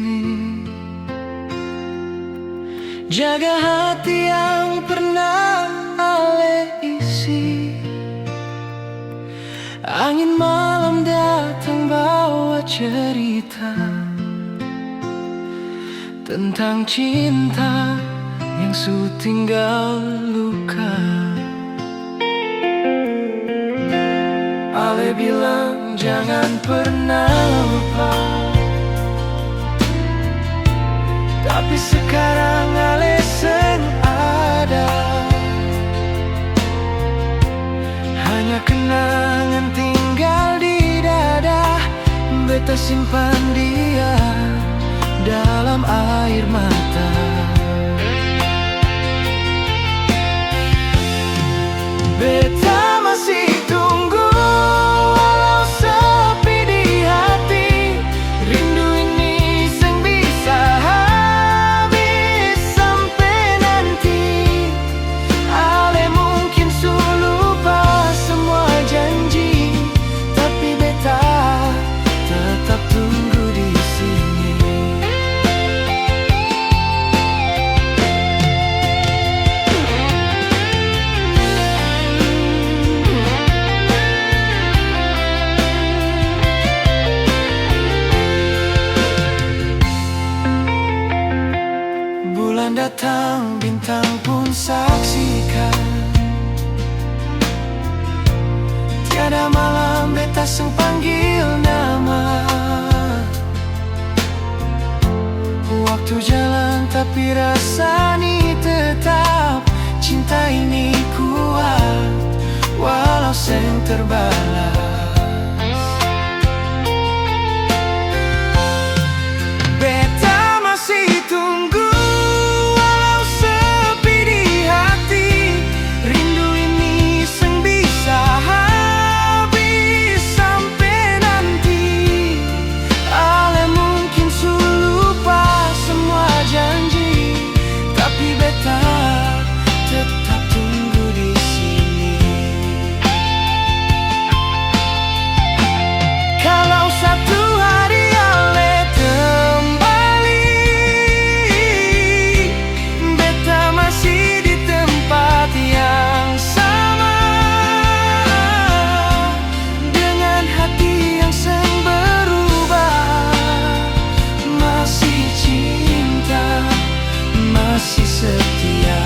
sini. Jaga hati yang pernah Ale isi. Angin malam datang bawa cerita tentang cinta yang su tinggal luka. Ale bilang jangan pernah lupa, tapi sekarang Ale seng ada. Hanya kenangan tinggal di dada. Beta simpan dia dalam air mata. Beta masih tunggu, walau sepi di hati. Rindu ini seng bisa habis sampai nanti. Ale mungkin su lupa semua janji, tapi beta tetap tunggu di sini. Bulan datang, bintang pun saksikan. Tiada malam beta seng panggil nama. Waktu jalan tapi rasa ini tetap. Cinta ini kuat walau seng terbalas. Beta masih tunggu, walau sepi di hati. Rindu ini seng bisa habis sampai nanti. Ale mungkin su lupa semua janji, tapi beta tetap tunggu di sini. Kalau satu hari Ale kembali, beta masih di tempat yang sama, dengan hati yang seng berubah. Masih cinta, masih setia.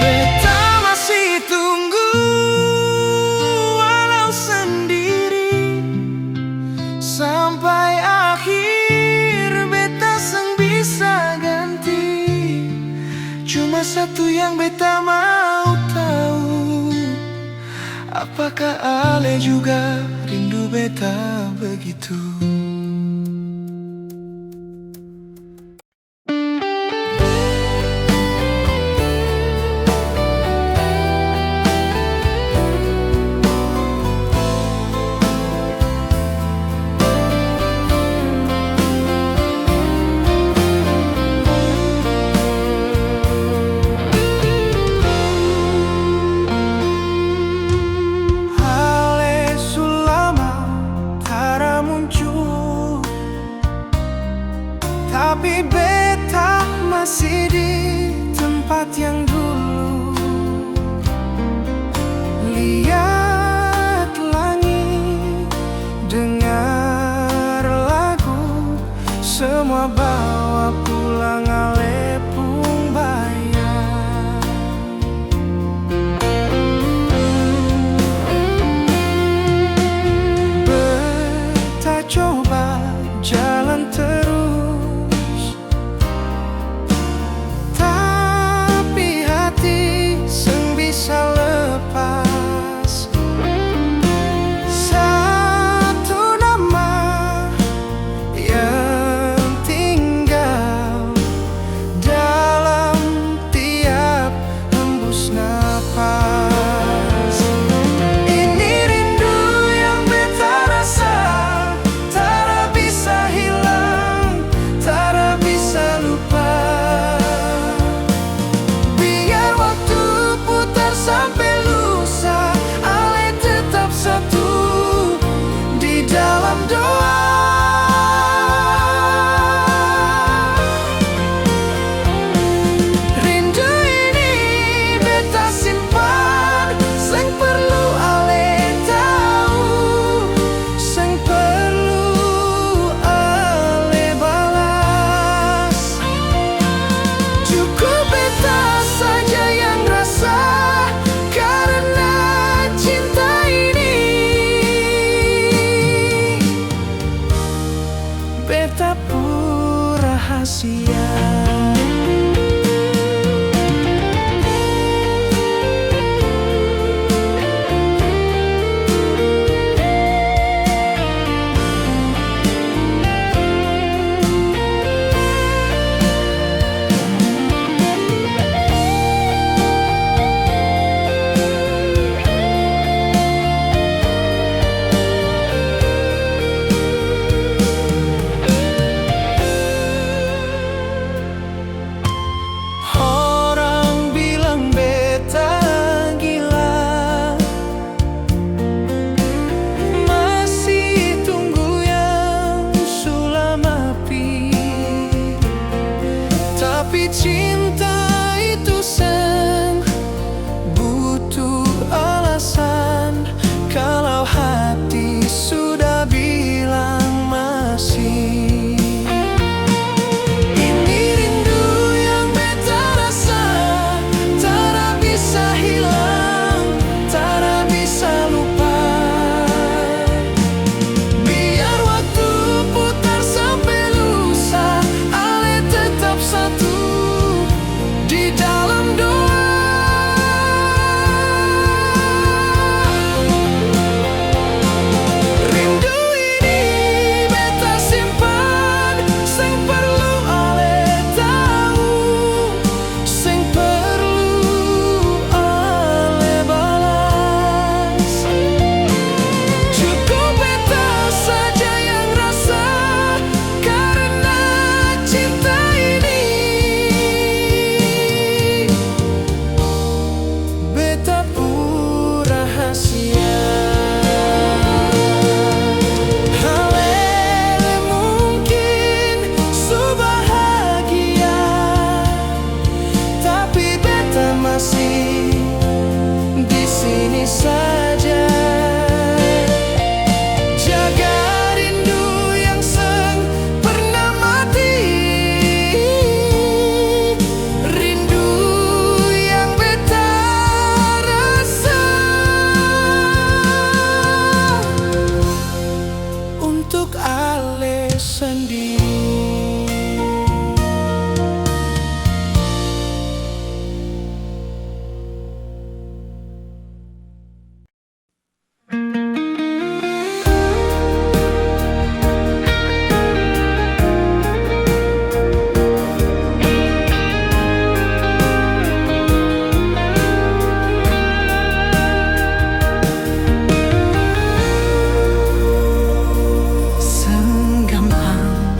Beta masih tunggu, walau sendiri, sampai akhir. Beta seng bisa ganti. Cuma satu yang beta mau tahu, apakah Ale juga rindu beta begitu? Ale sulama tara muncul Tapi cinta itu seng butuh alasan. Kalau hati sudah bilang masih, ini rindu yang beta rasa, tak bisa hilang, tak bisa lupa. Biar waktu putar sampai lusa, ale tetap satu di dalam doa. Rindu ini beta simpan, sing perlu ale tahu, sing perlu ale balas. Cukup beta saja yang rasa, karena cinta ini beta pun rahasia. Halele mungkin su bahagia, tapi beta masih di sini saja. Jaga rindu yang seng pernah mati, rindu yang beta rasa untuk ale sendiri. Senggampang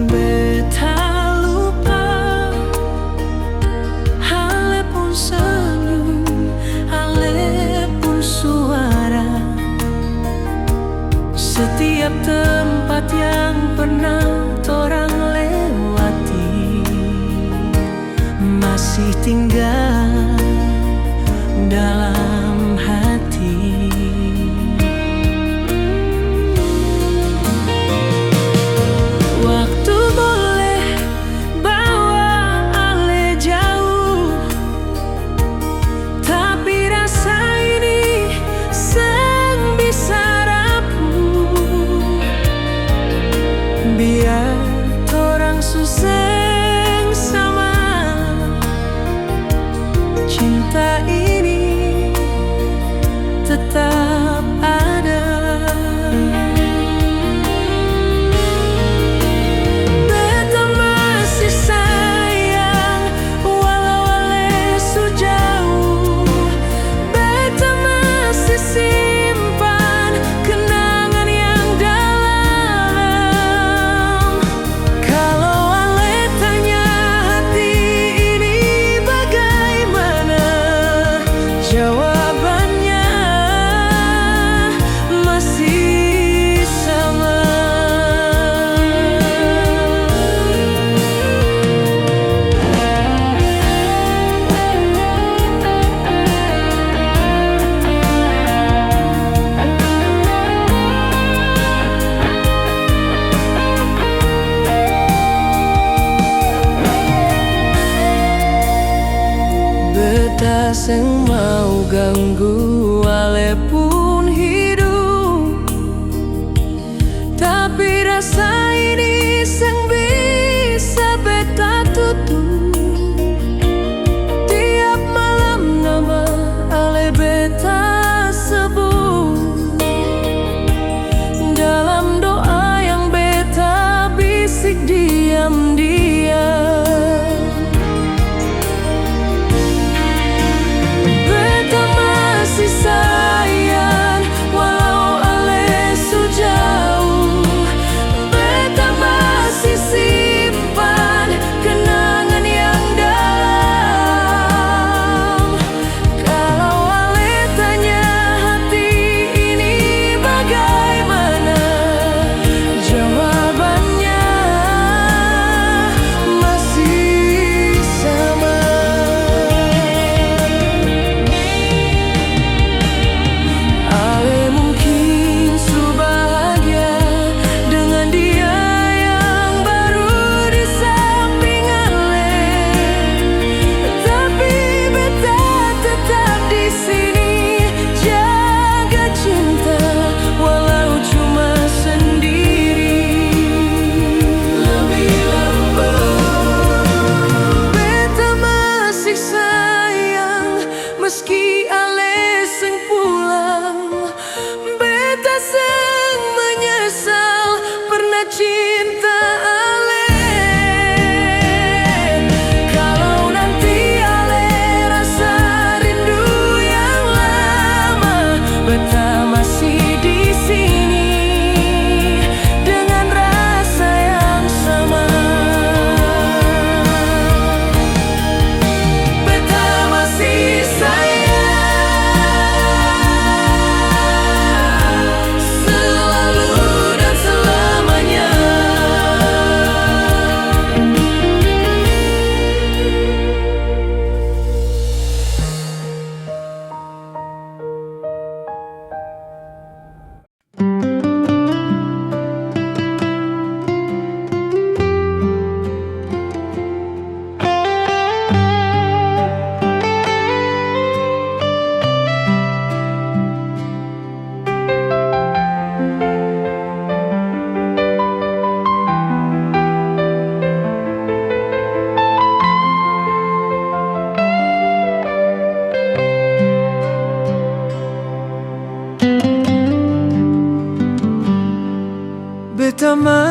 beta lupa, ale pun senyum, ale pun suara. Setiap tempat yang pernah torang lewati masih tinggal dalam hati. Waktu boleh bawa ale jauh, tapi rasa ini seng bisa rapuh. Biar torang suseng sama, cinta ini tetap ada. Beta masih sayang walau ale su jauh. Beta masih simpan kenangan yang dalam. Kalau ale tanya hati ini bagaimana, jawabannya masih sama. Beta seng mau ganggu ale pun hidup, tapi rasa ini seng bisa beta tutup. Tiap malam nama ale beta sebut dalam doa yang beta bisik diam-diam. Beta masih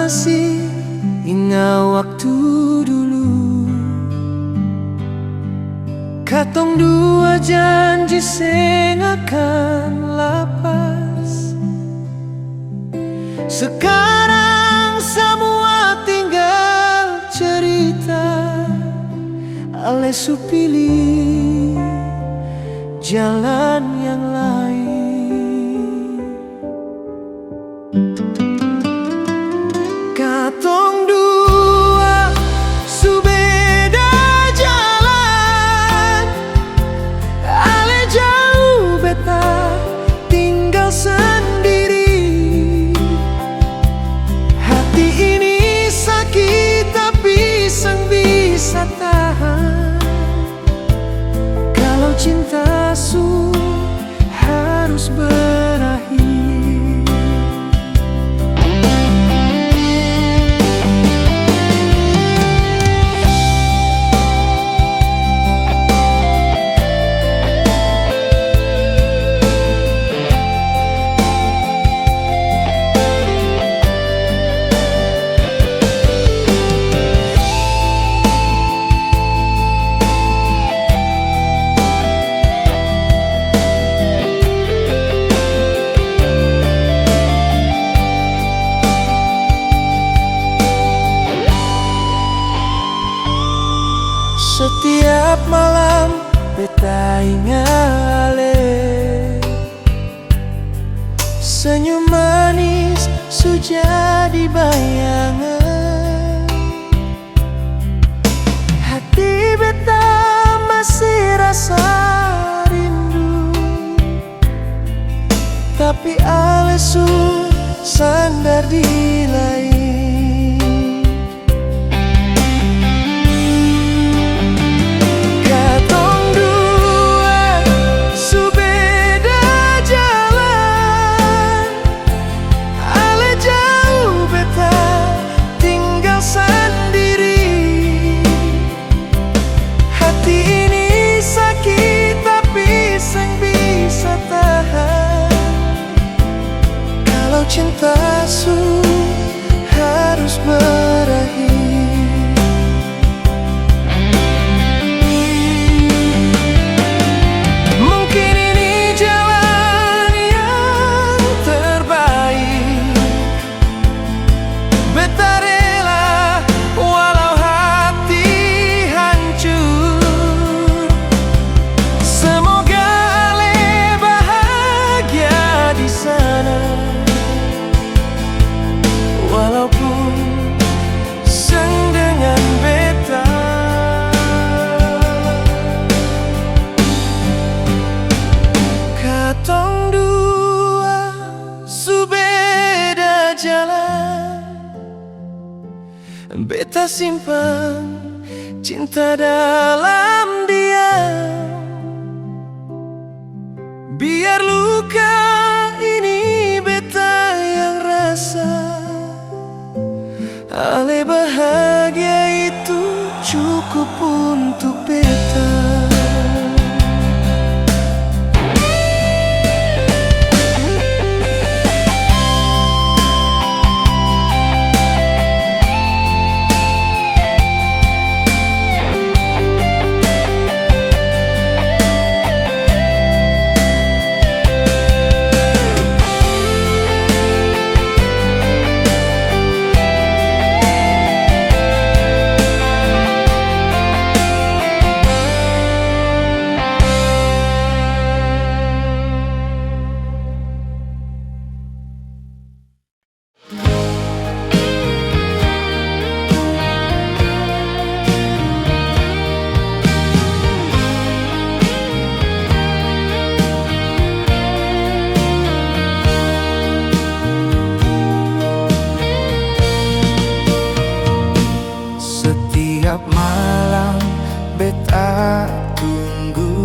masih ingat waktu dulu. Katong dua janji sing akan lapas. Sekarang semua tinggal cerita. Ale su pilih jalan yang lain. Katong dua su beda jalan. Ale jauh beta tinggal sendiri. Hati ini sakit tapi sang bisa tahan. Kalau cinta su harus berakhir. Setiap malam beta ingat ale. Senyum manis su jadi bayangan. Hati beta masih rasa rindu. Tapi ale su sandar di lain. Cinta su harus berakhir. Mungkin ini jalan yang terbaik. Beta rela walau hati hancur. Semoga ale bahagia di sana. Walaupun seng dengan beta. Katong dua su beda jalan. Beta simpan cinta dalam diam. Biar luka ini beta yang rasa. Ale bahagia itu cukup untuk beta. Setiap malam beta tunggu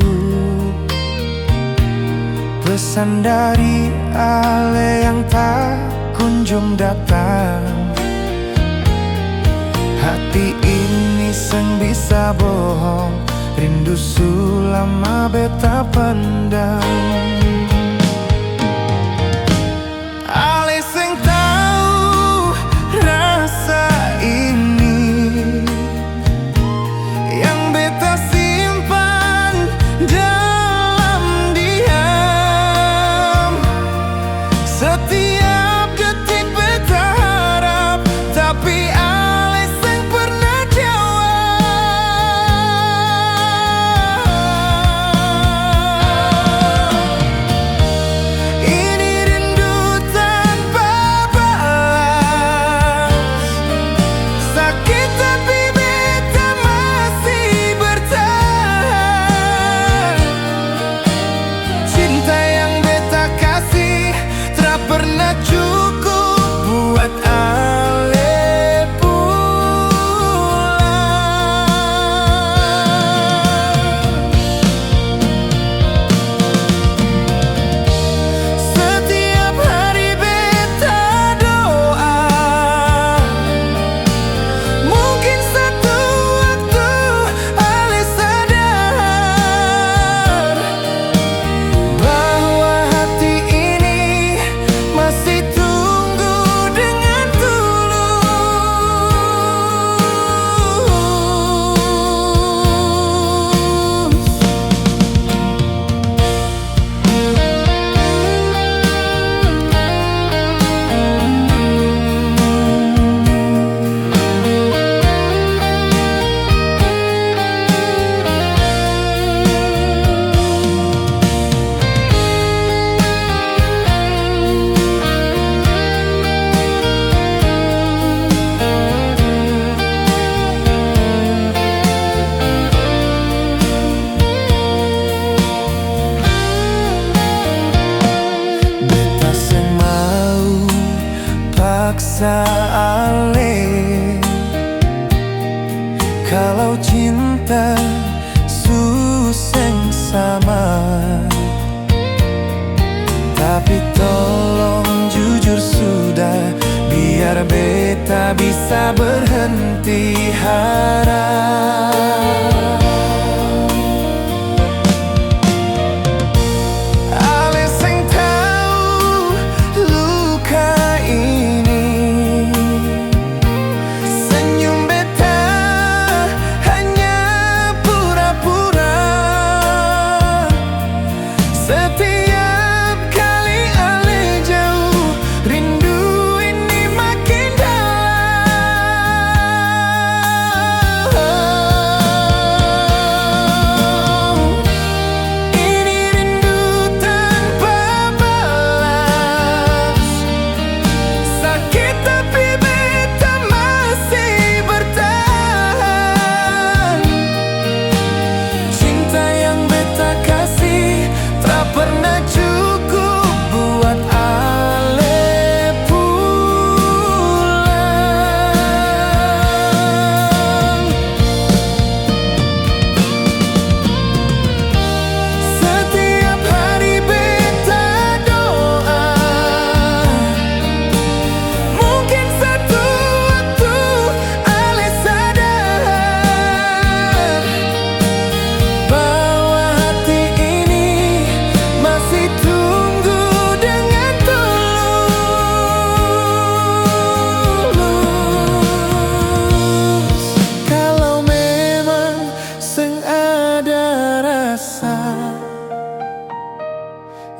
pesan dari ale yang tak kunjung datang. Hati ini seng bisa bohong, rindu sulama beta pendam. Ale seng tahu beta suseng sama. Tapi tolong jujur sudah, biar beta bisa berhenti harap.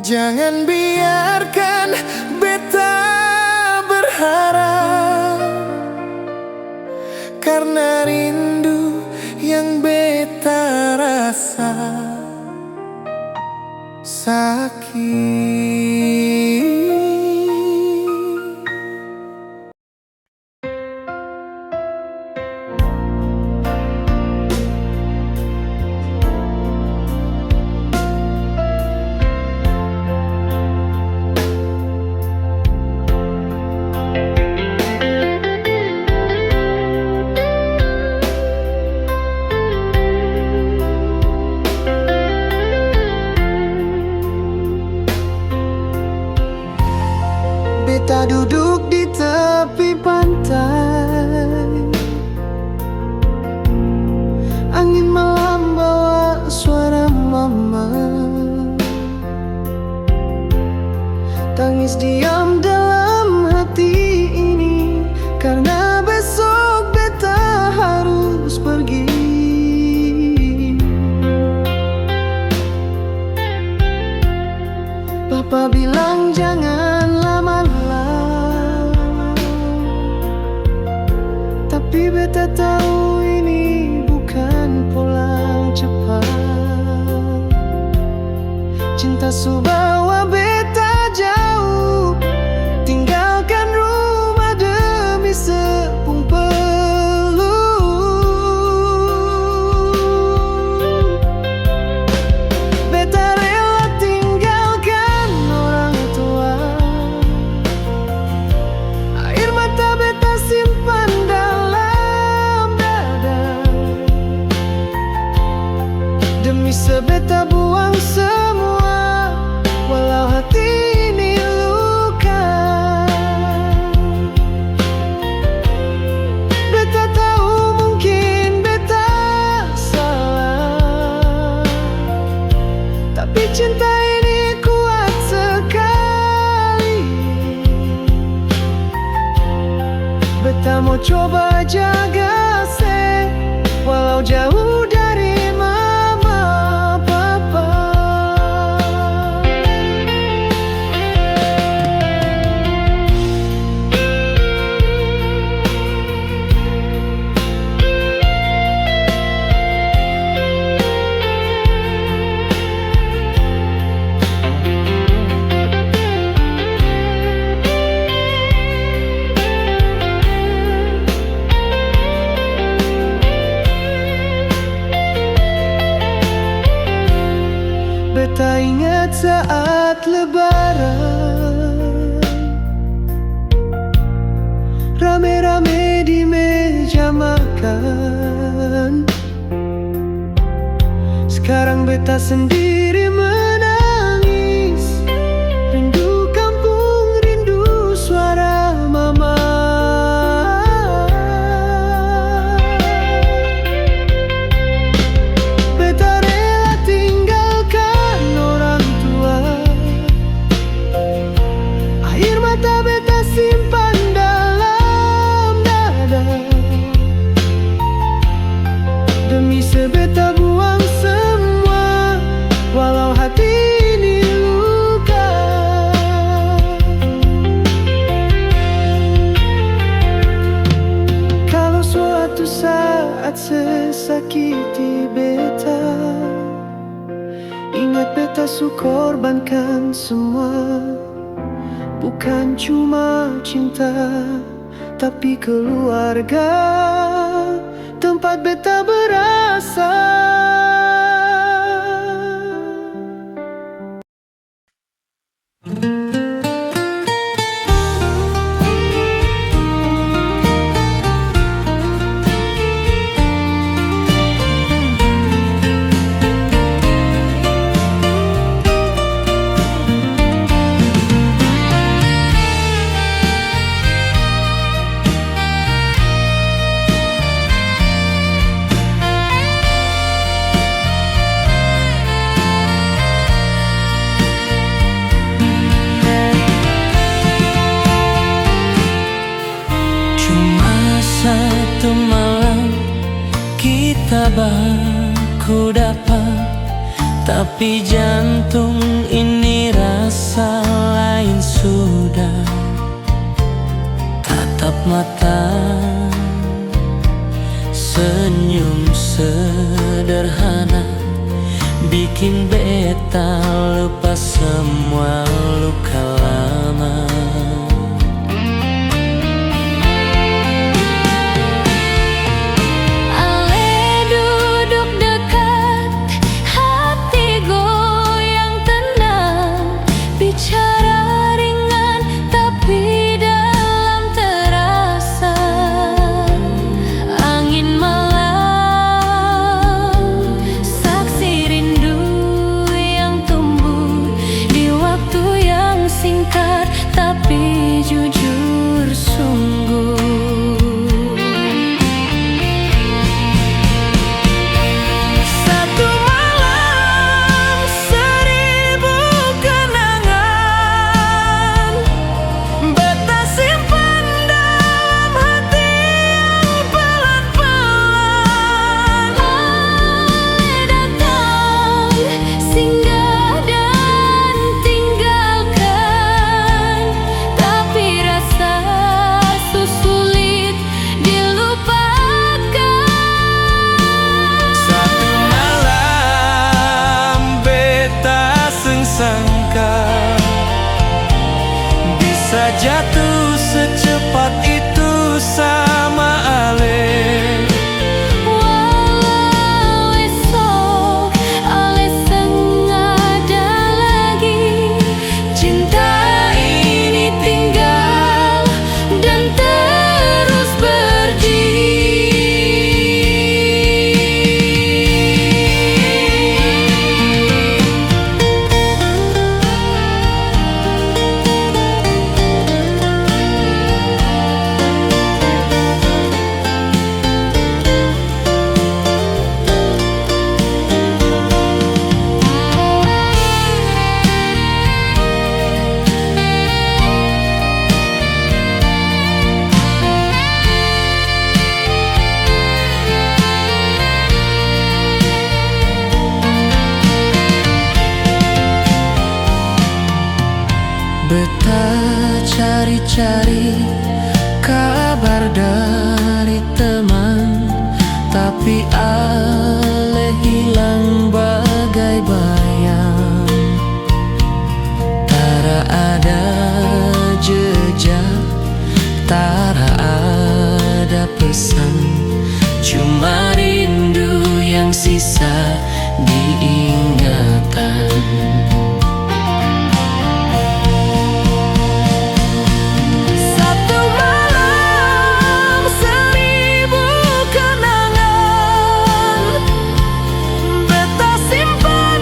Jangan biarkan beta berharap, karena rindu yang beta rasa sakit. Beta duduk di tepi pantai, angin malam bawa suara mama, tangis diam dalam hati ini, karena besok beta harus pergi. Papa bilang jangan lama-lama, tapi beta tahu ini bukan pulang cepat. Cinta subawa beta jauh, tinggalkan rumah demi sepung peluk. Beta rela tinggalkan orang tua, air mata beta simpan dalam dada, demi sebeta buang semua, walau hati ini luka. Beta tahu mungkin beta salah, tapi cinta ini kuat sekali. Beta mau coba jaga se, walau jauh dari mama papa. Beta ingat saat lebaran, rame-rame di meja makan, beta sendiri menangis. Rindu kampung, rindu suara mama. Beta rela tinggalkan orang tua. Air mata beta simpan dalam dada. Demi sebeta buang semua, walau hati ini luka. Kalau suatu saat sesakiti beta, ingat beta su korbankan semua. Bukan cuma cinta, tapi keluarga, tempat beta berasal. Satu malam kita baku dapat, tapi jantung ini rasa lain sudah. Tatap mata, senyum sederhana, bikin beta lupa semua luka lama. Bisa jatuh secepat itu sama Ale. Walau esok Ale sengaja lagi, cinta ini tinggal dan terus berdiri. Beta cari-cari kabar dari teman, tapi Ale hilang bagai bayang. Tara ada jejak, tara ada pesan, cuma rindu yang sisa diingatan. Simpan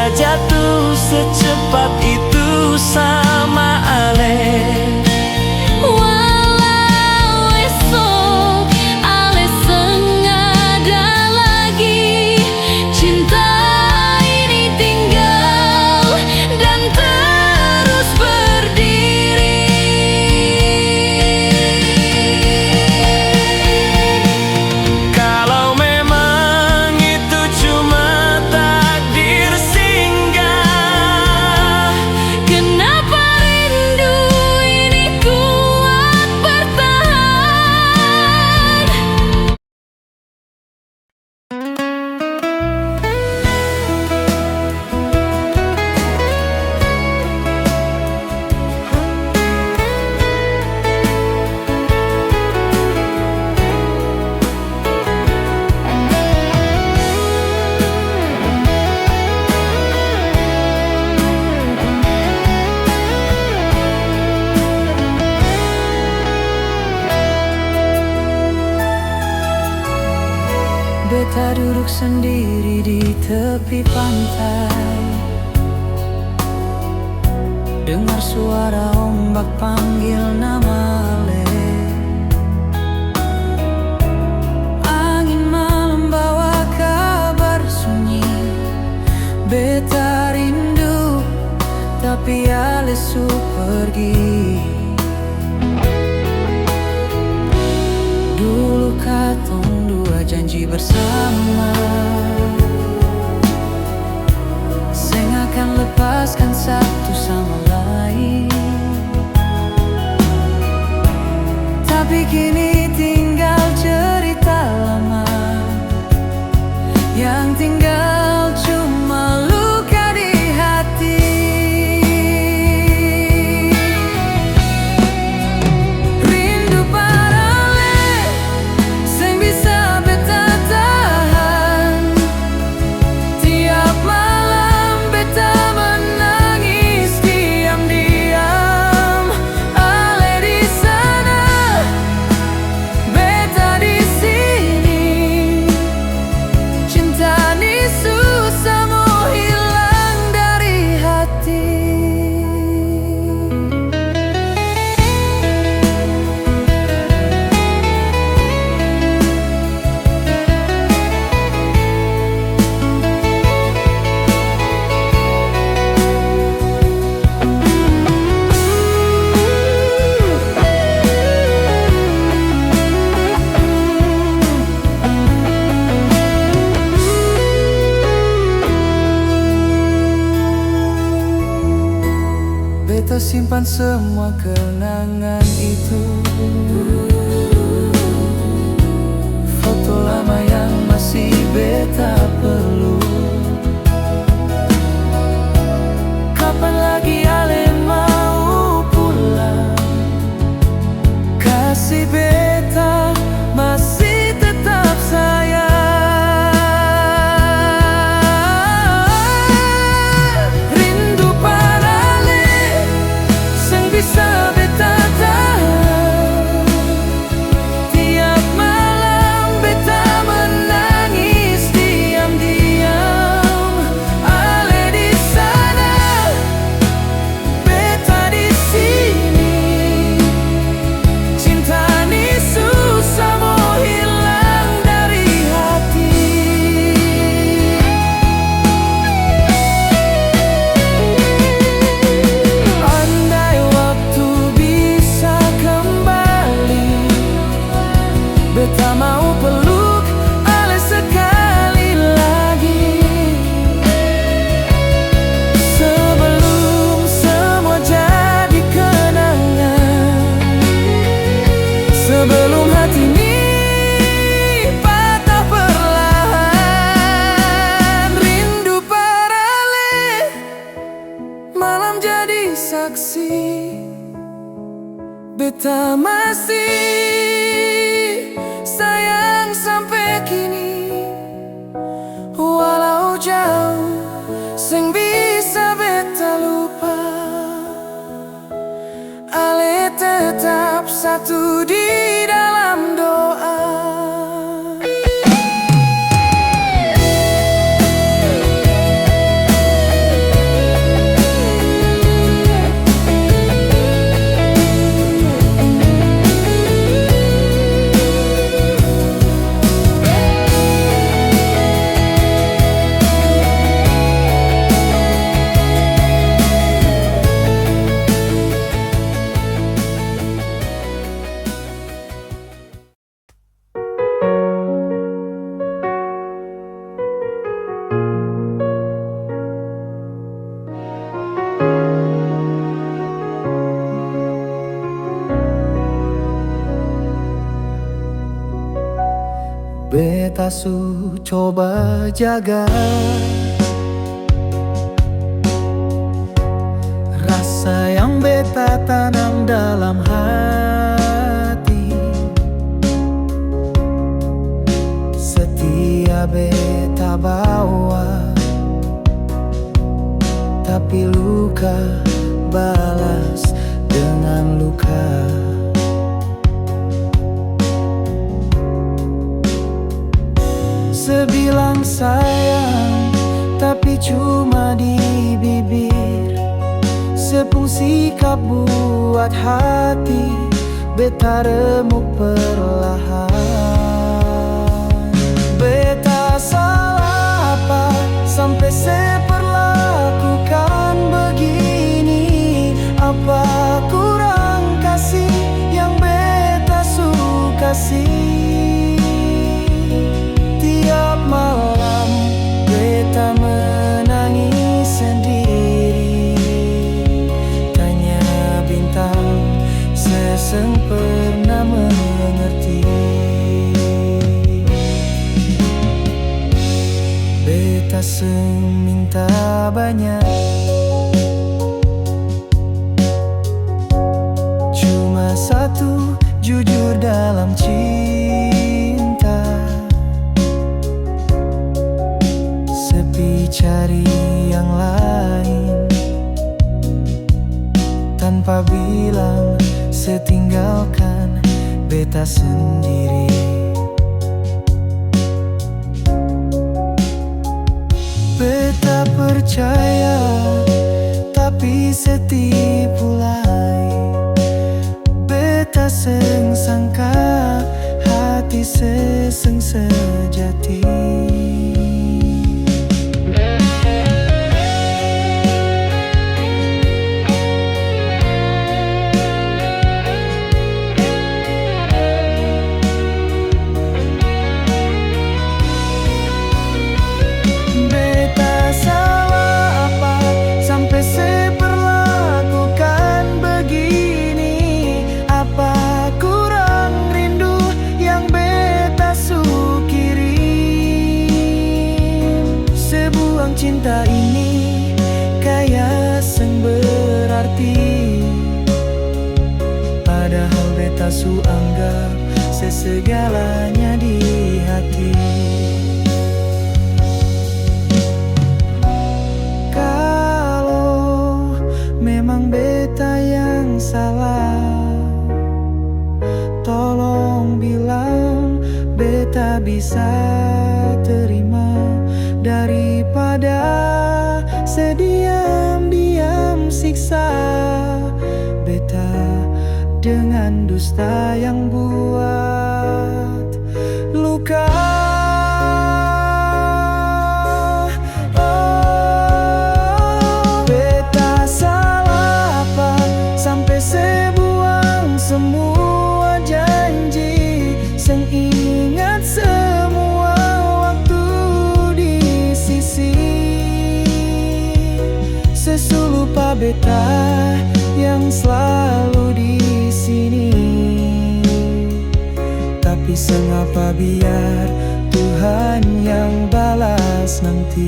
bisa jatuh secepat itu sama Ale. Walau esok Ale sengaja lagi, cinta ini tinggal dan terus berdiri. Kalau memang itu cuma takdir singgah, Kenapa rindu ini kuat bertahan? Beta duduk sendiri di tepi pantai, dengar suara ombak panggil nama Ale. Angin malam bawa kabar sunyi. Beta rindu, tapi Ale su pergi. Dulu katong dua janji bersama, seng akan lepaskan satu sama lain. Tapi kini tinggal cerita lama, yang tinggal cuma luka di hati. Rindu parale, seng bisa beta tahan. Tiap malam beta menangis diam-diam. Ale di sana, beta di sini. Cinta ni susah mau hilang dari hati. Beta simpan semua kenangan itu, foto lama yang masih beta peluk. Kapan lagi Ale mau pulang? Kasih beta masih tetap sayang. Rindu parale, seng bisa beta tahan. Tiap malam beta menangis diam-diam. Ale di sana, beta di sini. Cinta ni susah mau hilang dari hati. Andai waktu bisa kembali, beta mau peluk Ale sekali lagi. Sebelum semua jadi kenangan, sebelum hati ini patah perlahan. Rindu parale, malam jadi saksi. Beta masih sayang sampai kini. Walau jauh, seng bisa beta lupa. Ale tetap satu di dalam doa. beta su coba jaga. Rasa yang beta tanam dalam hati, setia beta bawa, tapi luka balas dengan luka. Sebilang sayang, tapi cuma di bibir. Sepung sikap buat hati beta remuk perlahan. Beta salah apa sampai seperlakukan begini? Apa kurang kasih yang beta suka kasih? Tiap malam beta menangis sendiri, tanya bintang seseng pernah mengerti. Beta seng minta banyak, cuma satu, jujur dalam cinta. Sepi cari yang lain, tanpa bilang setinggalkan beta sendiri. Beta percaya tapi setipu lain. Beta seng sangka hati seseng sejati. Cinta ini kayak seng berarti, padahal beta su anggap sesegalanya di hati. Kalau memang beta yang salah, tolong bilang beta bisa terima daripada sediam-diam siksa beta dengan dusta yang buat luka. Oh, beta salah apa sampai sebuang semua janji, seng ingat semua waktu di sisi. Sesu lupa beta yang selalu di sini, tapi sengapa biar Tuhan yang balas nanti.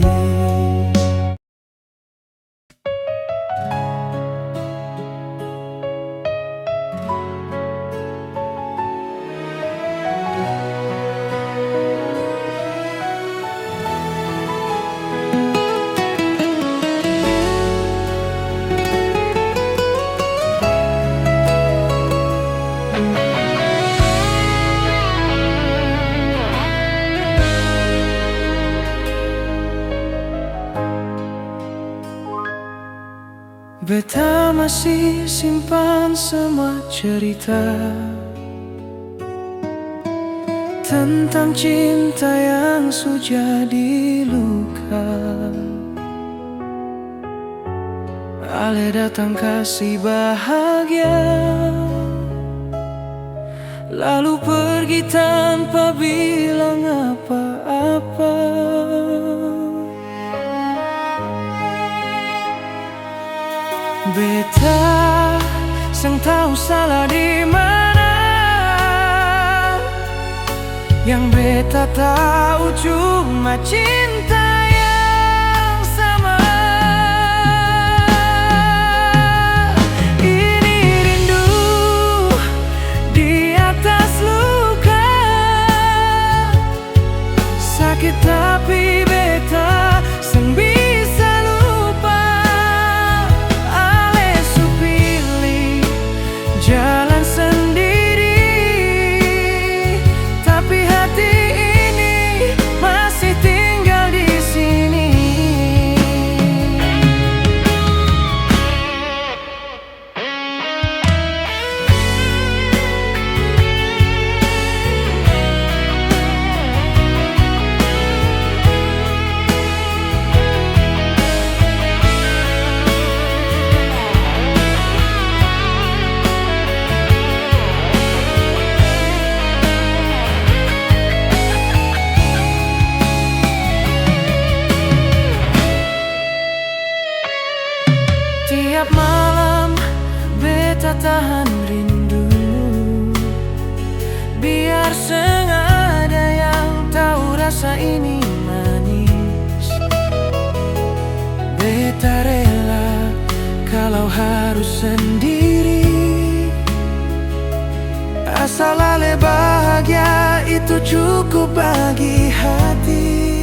Beta masih simpan semua cerita tentang cinta yang sudah diluka. Ale datang kasih bahagia, lalu pergi tanpa bilang apa-apa. Beta seng tahu salah di mana, Yang beta tahu cuma cinta yang sama. Ini rindu di atas luka, sakit tapi beta seng bisa lupa. Ale su pilih jalan sendiri, tapi hati ini masih tinggal di sini. Tiap malam beta tahan rindu, biar sengaja yang tahu rasa ini manis. Beta rela kalau harus sendiri, asal ale bahagia itu cukup bagi hati.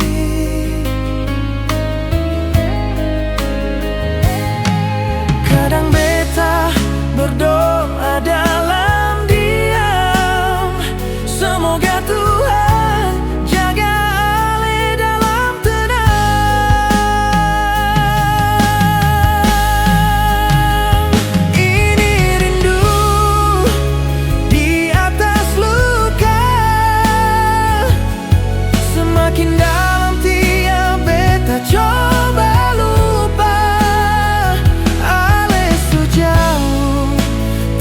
Kadang beta berdoa dalam diam, semoga Tuhan jaga ale dalam tenang. Ini rindu di atas luka, semakin dalam tiap beta coba lupa.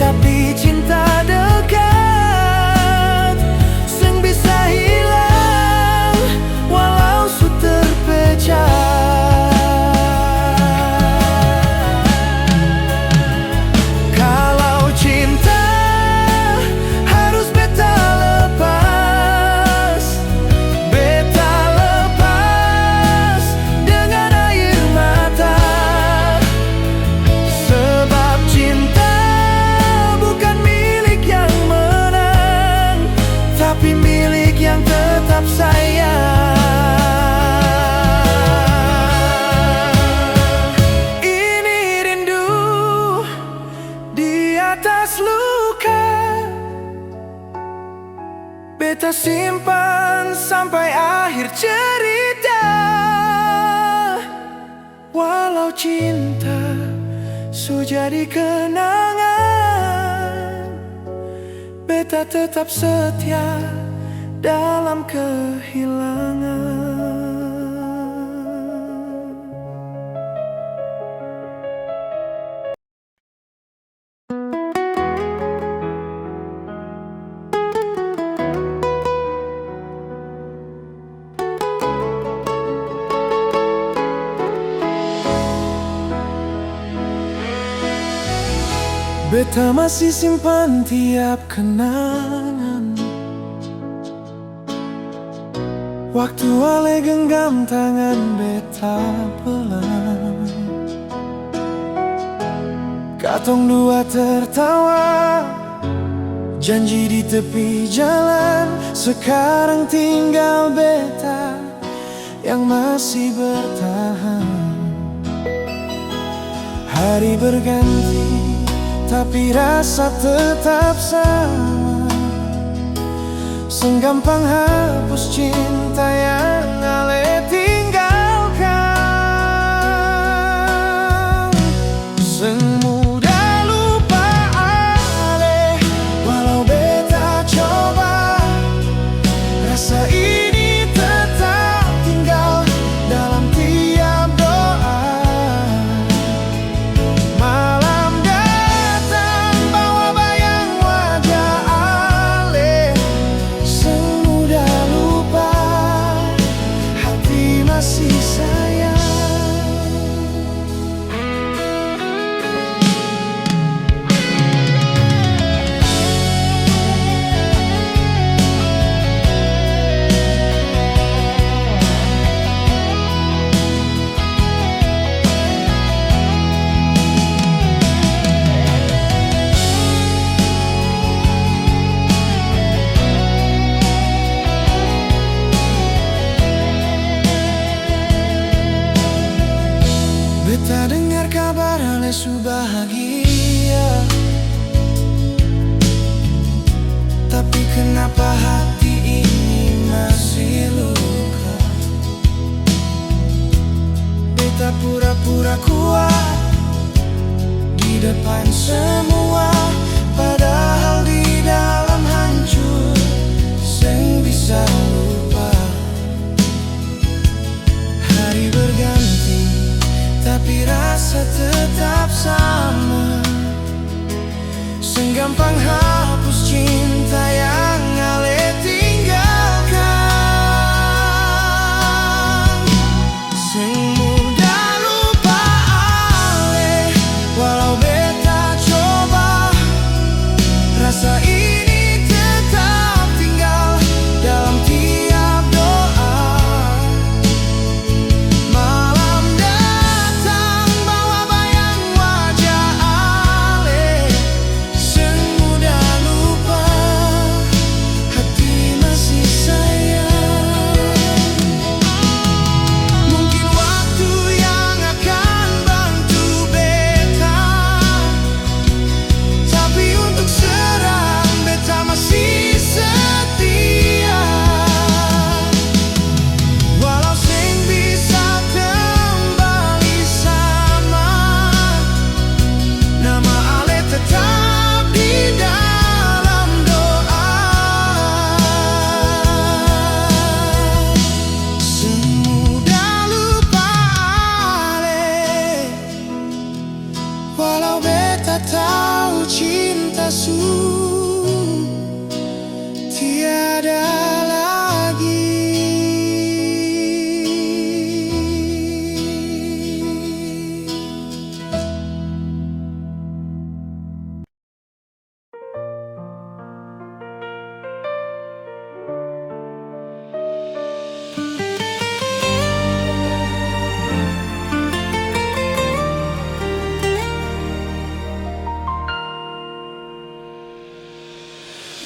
Tapi cinta dekat seng bisa hilang walau su terpecah. Kalau cinta harus beta lepas, beta lepas dengan air mata. Sebab cinta tapi milik yang tetap sayang. Ini rindu di atas luka, beta simpan sampai akhir cerita. Walau cinta su jadi kenangan, beta tetap setia dalam kehilangan. Beta masih simpan tiap kenangan, waktu ale genggam tangan beta pelan. Katong dua tertawa, janji di tepi jalan. Sekarang tinggal beta yang masih bertahan. Hari berganti tapi rasa tetap sama, senggampang hapus cinta yang ale tinggalkan. Semudah lupa ale, walau beta coba, rasa ini tetap tinggal dalam tiap doa. Malam datang bawa bayang wajah ale, semudah lupa dengar kabar Alesu bahagia, tapi kenapa hati ini masih luka? Beta pura-pura kuat di depan semua, padahal di dalam hancur, seng bisa lupa. Hari berganti, tapi rasa tetap sama. Senggampang hapus cinta yang Ale tinggalkan. Seng mudah lupa Ale, walau beta coba. Rasa ini tetap tinggal dalam tiap doa. Malam datang bawa bayang wajah Ale, seng mudah lupa, hati masih sayang. Mungkin waktu yang akan bantu beta, tapi untuk sekarang beta masih setia. Walau seng bisa kembali sama, nama Ale tetap di dalam doa. Semudah lupa Ale, walau beta tahu cinta tiada lagi.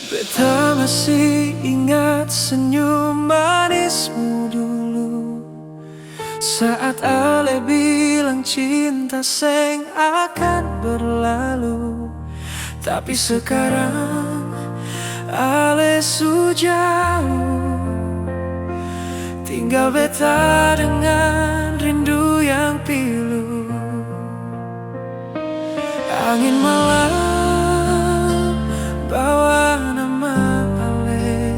Beta masih ingat senyum manismu dulu, saat Ale bilang cinta seng akan berlalu. Tapi sekarang Ale sudah jauh, tinggal beta dengan rindu yang pilu. Angin malam bawa nama Ale,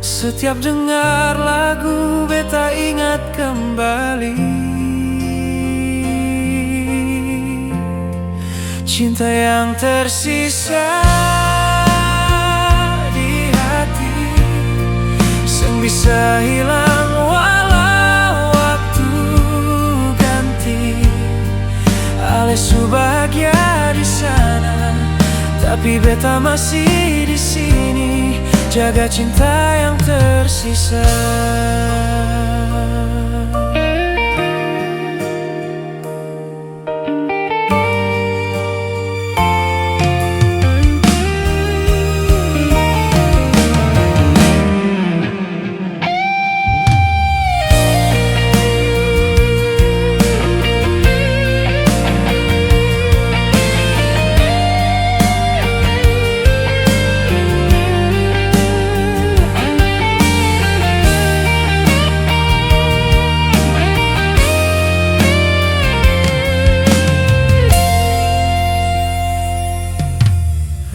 setiap dengar lagu beta ingat kembali. Cinta yang tersisa di hati, seng bisa hilang walau waktu ganti. Alesu bahagia di sana, tapi beta masih di sini, jaga cinta yang tersisa.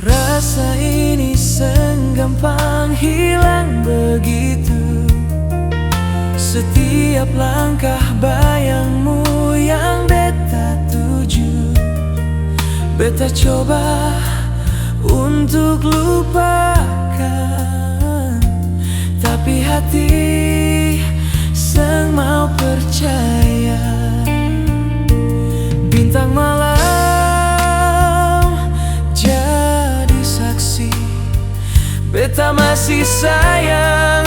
Rasa ini senggampang hilang begitu. Setiap langkah bayangmu yang beta tuju, beta coba untuk lupakan, tapi hati seng mau percaya. Bintang malam beta masih sayang,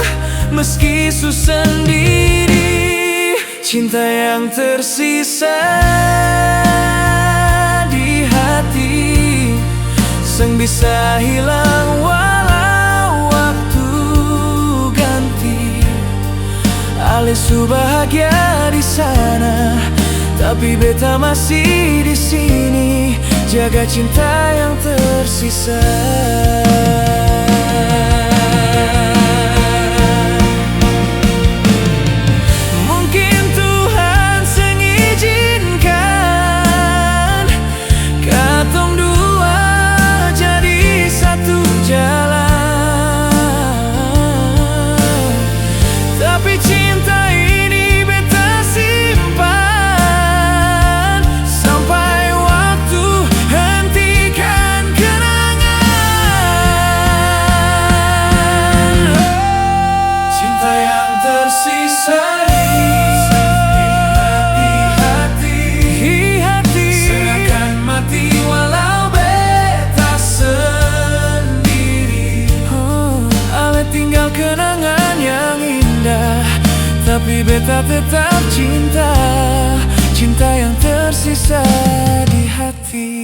meski susah sendiri. Cinta yang tersisa di hati, seng bisa hilang walau waktu ganti. Alesu bahagia di sana, Tapi beta masih di sini, jaga cinta yang tersisa. Mungkin Tuhan sengizinkan katong dua jadi satu jalan, tapi cinta ini beta simpan sampai waktu hentikan kenangan. Cinta yang tersisa di hati, seakan mati walau beta sendiri. Ale tinggal kenangan yang indah, tapi beta tetap cinta, cinta yang tersisa di hati.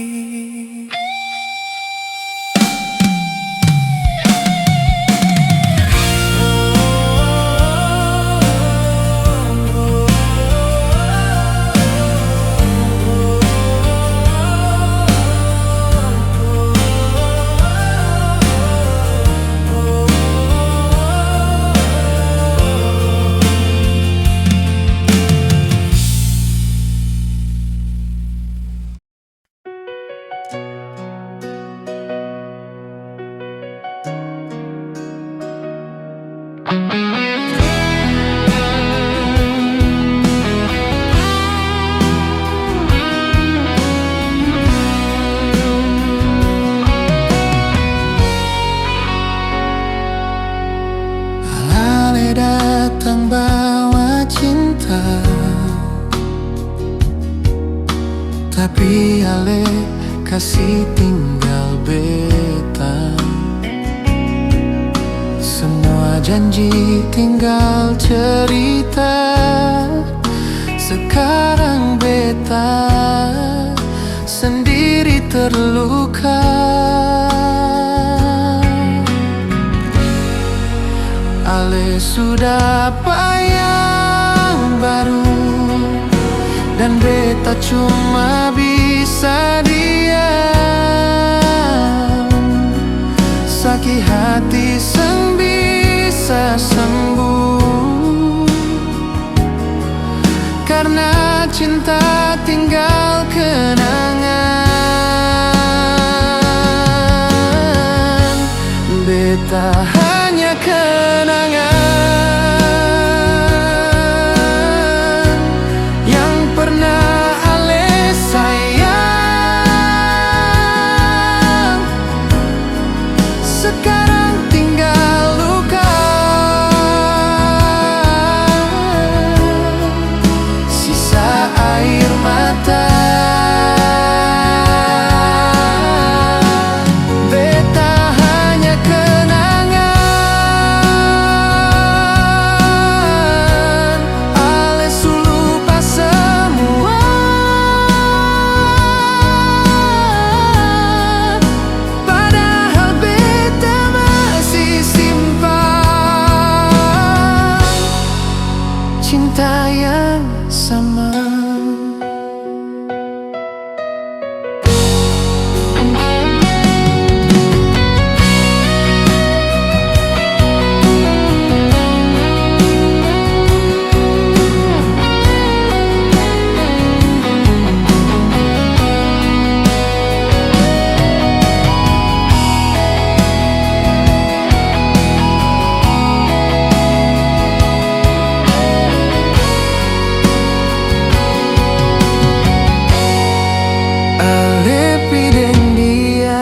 Ale datang bawa cinta, tapi ale kasih tinggal beta. Semua janji tinggal cerita, sekarang beta sendiri terluka. Ale sudah yang baru, dan beta cuma bisa diam. Sakit hati sang bisa sembuh, karena cinta tinggal kenangan. Beta hanya kenangan yang pernah ale sayang, sekarang tinggal luka. Sisa air mata, beta hanya kenangan. Ale su lupa semua, padahal beta masih simpan cinta yang sama. Ale piden dia,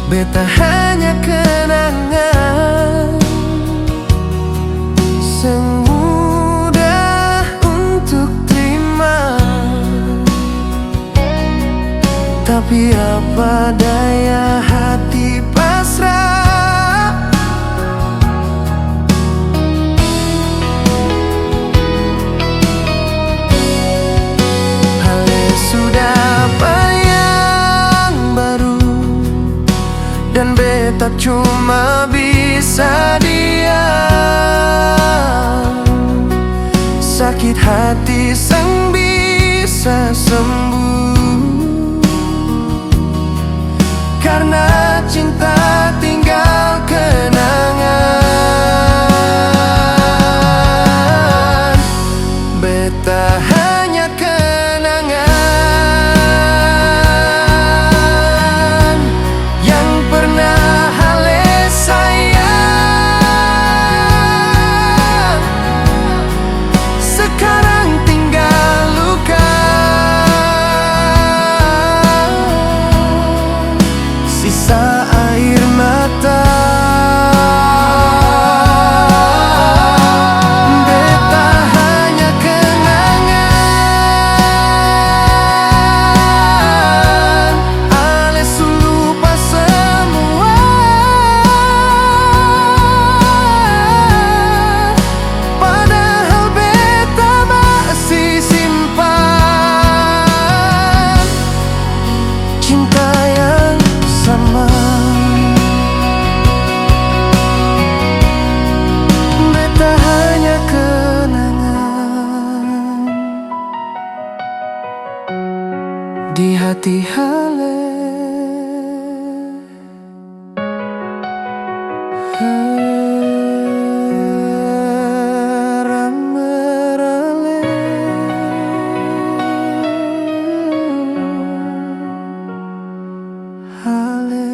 beta hanya kenangan, semudah untuk terima. Tapi apa daya, hati pasrah. Ale sudah yang baru, dan beta cuma bisa diam. Sakit hati sang bisa bisa sembuh, karena cinta tinggal kenangan. Beta hanya kenangan yang pernah hale sayang, sekarang tinggal luka. Sisa air mata, beta hanya kenangan, ale su lupa semua, padahal beta masih simpan cinta yang sama. Beta hanya kenangan di hati hale. Ramerale. Hale.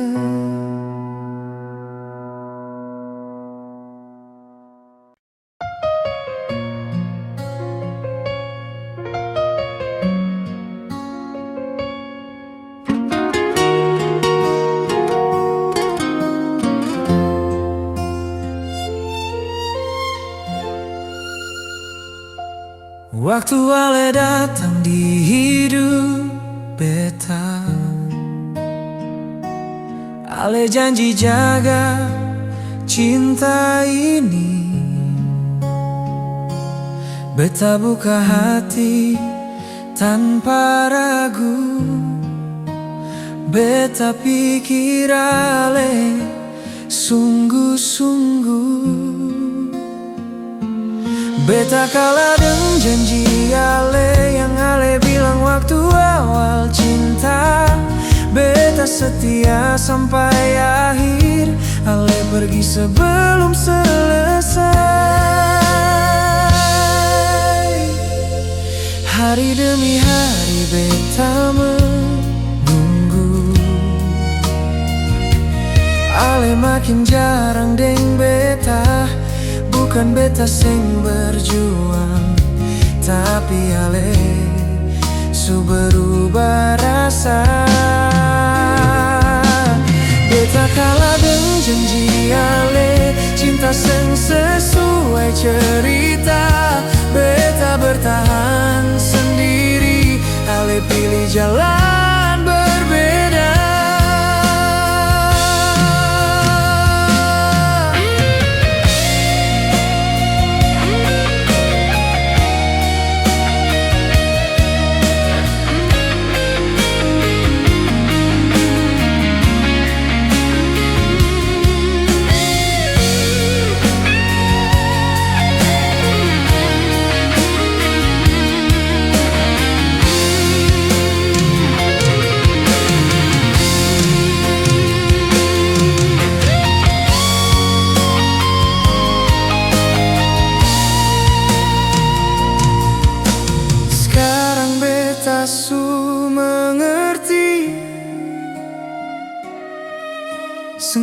Waktu ale datang di hidup beta, ale janji jaga cinta ini. Beta buka hati tanpa ragu, beta pikir ale sungguh-sungguh. Beta kalah dengan janji ale yang ale bilang waktu awal cinta. Beta setia sampai akhir, ale pergi sebelum selesai. Hari demi hari beta menunggu, ale makin jarang deng beta. Bukan beta sing berjuang, tapi ale su berubah rasa. Beta kalah dengan janji ale, cinta sing sesuai cerita. Beta bertahan sendiri, ale pilih jalan berbeda. Su mengerti,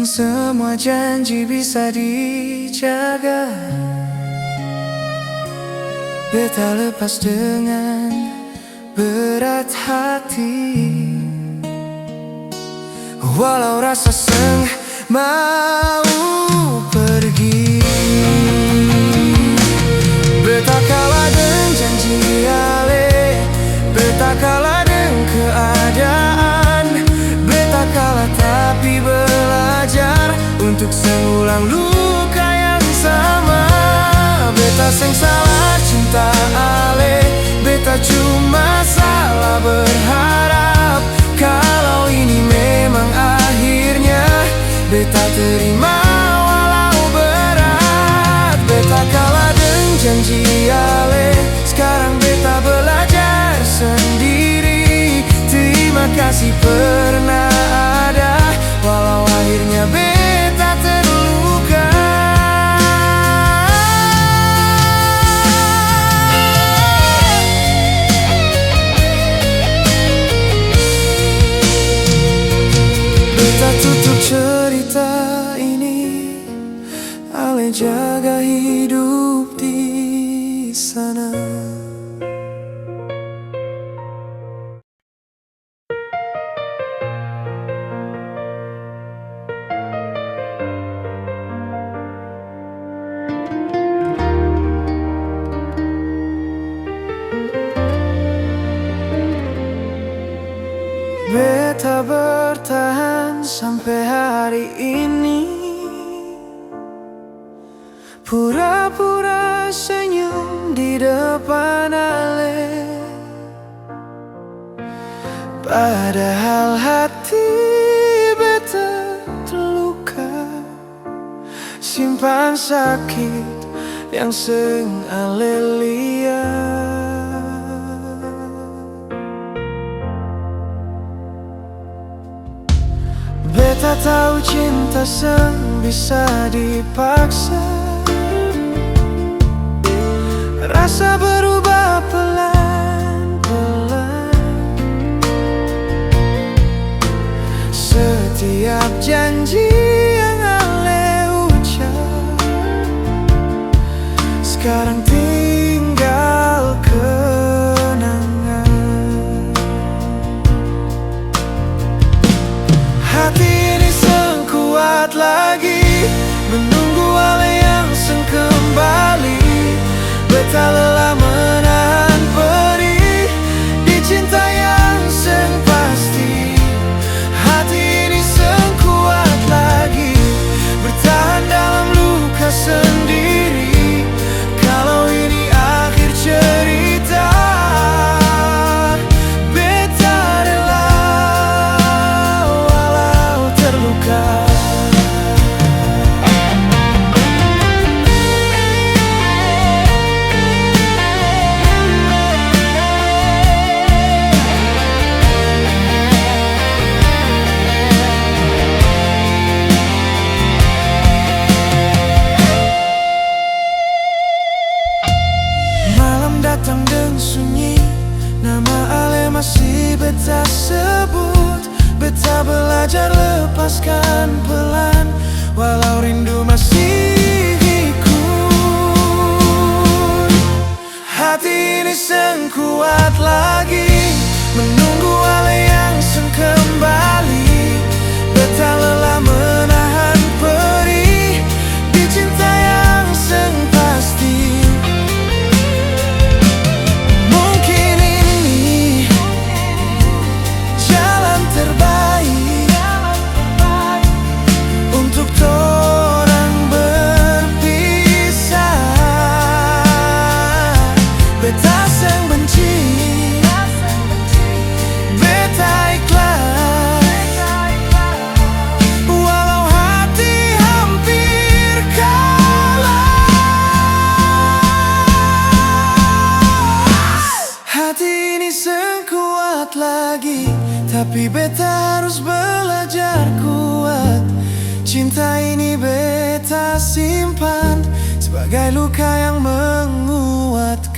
semua janji bisa dijaga. Beta lepas dengan berat hati, walau rasa seng mau pergi. Beta kalah dengan janji ale, beta kalah dengan keadaan. Beta kalah tapi belajar untuk sengulang luka yang sama. Beta seng salah cinta ale, beta cuma salah berharap. Kalau ini memang akhirnya, beta terima walau berat. Beta kalah dengan janji ale, sekarang beta belajar sendiri. kasih pernah ada, walau akhirnya beta terluka. Beta tutup cerita ini, ale jaga hidup di sana. Beta bertahan sampai hari ini, pura-pura senyum di depan ale, padahal hati beta terluka. Simpan sakit yang seng ale lihat. Beta tahu cinta seng bisa dipaksa, rasa berubah pelan-pelan. Setiap janji yang ale ucap sekarang tinggal kenangan. Hati ini seng kuat lagi menunggu ale yang seng kembali. Beta lelah menahan perih di cinta yang seng pasti. Hati ini seng kuat lagi bertahan dalam luka sendiri. Kalau ini akhir cerita, beta rela walau terluka. Datang dan sunyi, nama ale masih beta sebut. Beta belajar lepaskan pelan, walau rindu masih ikut. Hati ini seng kuat lagi menunggu ale yang seng kembali. Beta lelah menahan perih di cinta yang seng pasti. Lagi, tapi beta harus belajar kuat. Cinta ini beta simpan sebagai luka yang menguatkan.